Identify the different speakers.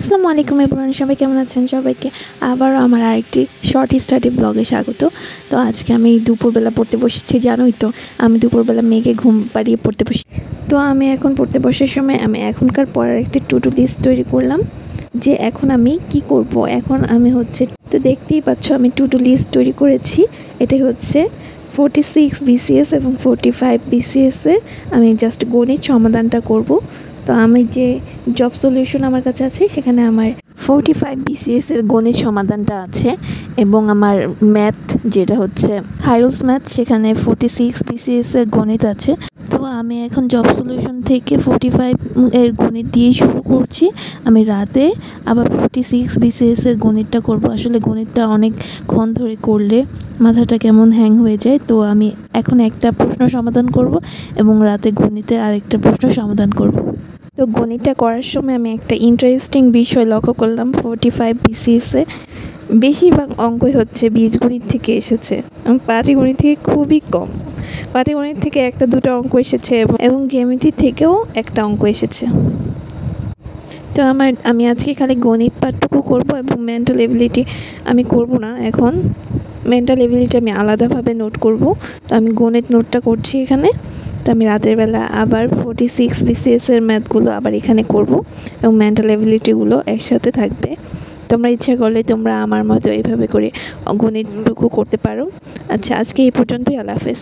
Speaker 1: আসসালামু আলাইকুম এভরিওয়ান, সবাই কেমন আছেন? সবাইকে আবারও আমার আরেকটি শর্ট স্টাডি ব্লগে স্বাগত। তো আজকে আমি দুপুরবেলা পড়তে বসেছি। জানোই তো আমি দুপুরবেলা মেয়েকে ঘুম পাড়িয়ে পড়তে বসি। তো আমি এখন পড়তে বসার সময় আমি এখনকার পড়ার একটি টু ডু লিস্ট তৈরি করলাম যে এখন আমি কি করব। এখন আমি তো দেখতেই পাচ্ছ আমি টু ডু লিস্ট তৈরি করেছি। এটাই হচ্ছে 46 বিসিএস এবং 45 বিসিএসের আমি জাস্ট গণিত সমাধানটা করব। তো আমি যে জব সলিউশন আমার কাছে আছে সেখানে আমার 45 বিসিএসের গণিত সমাধানটা আছে এবং আমার ম্যাথ যেটা হচ্ছে হাইরুলস ম্যাথ সেখানে 46 বিসিএসের গণিত আছে। তো আমি এখন জব সলিউশন থেকে 45 এর গণিত দিয়ে শুরু করছি। আমি রাতে আবার 46 বিসিএসের গণিতটা করব। আসলে গণিতটা অনেকক্ষণ ধরে করলে মাথাটা কেমন হ্যাং হয়ে যায়। তো আমি এখন একটা প্রশ্ন সমাধান করব এবং রাতে গণিতের আরেকটা প্রশ্ন সমাধান করব। তো গণিতটা করার সময় আমি একটা ইন্টারেস্টিং বিষয় লক্ষ্য করলাম। 45 বিসিএসে বেশিরভাগ অঙ্কই হচ্ছে বীজগণিত থেকে এসেছে এবং পাটিগণিত থেকে খুবই কম। পাটিগণিত থেকে একটা দুটো অঙ্ক এসেছে এবং জ্যামিতি থেকেও একটা অঙ্ক এসেছে। তো আমি আজকে খালি গণিত পাঠটুকু করব এবং মেন্টাল এবিলিটি আমি করব না। এখন মেন্টাল এবিলিটি আমি আলাদাভাবে নোট করব। তো আমি গণিত নোটটা করছি এখানে। তো আমি রাতের বেলা আবার 46 বিসিএসের ম্যাথগুলো আবার এখানে করব এবং মেন্টাল এবিলিটিগুলো একসাথে থাকবে। তোমরা ইচ্ছা করলে তোমরা আমার মতো এইভাবে করে গণিতটুকু করতে পারো। আচ্ছা, আজকে এই পর্যন্তই। আল্লাহ হাফেজ।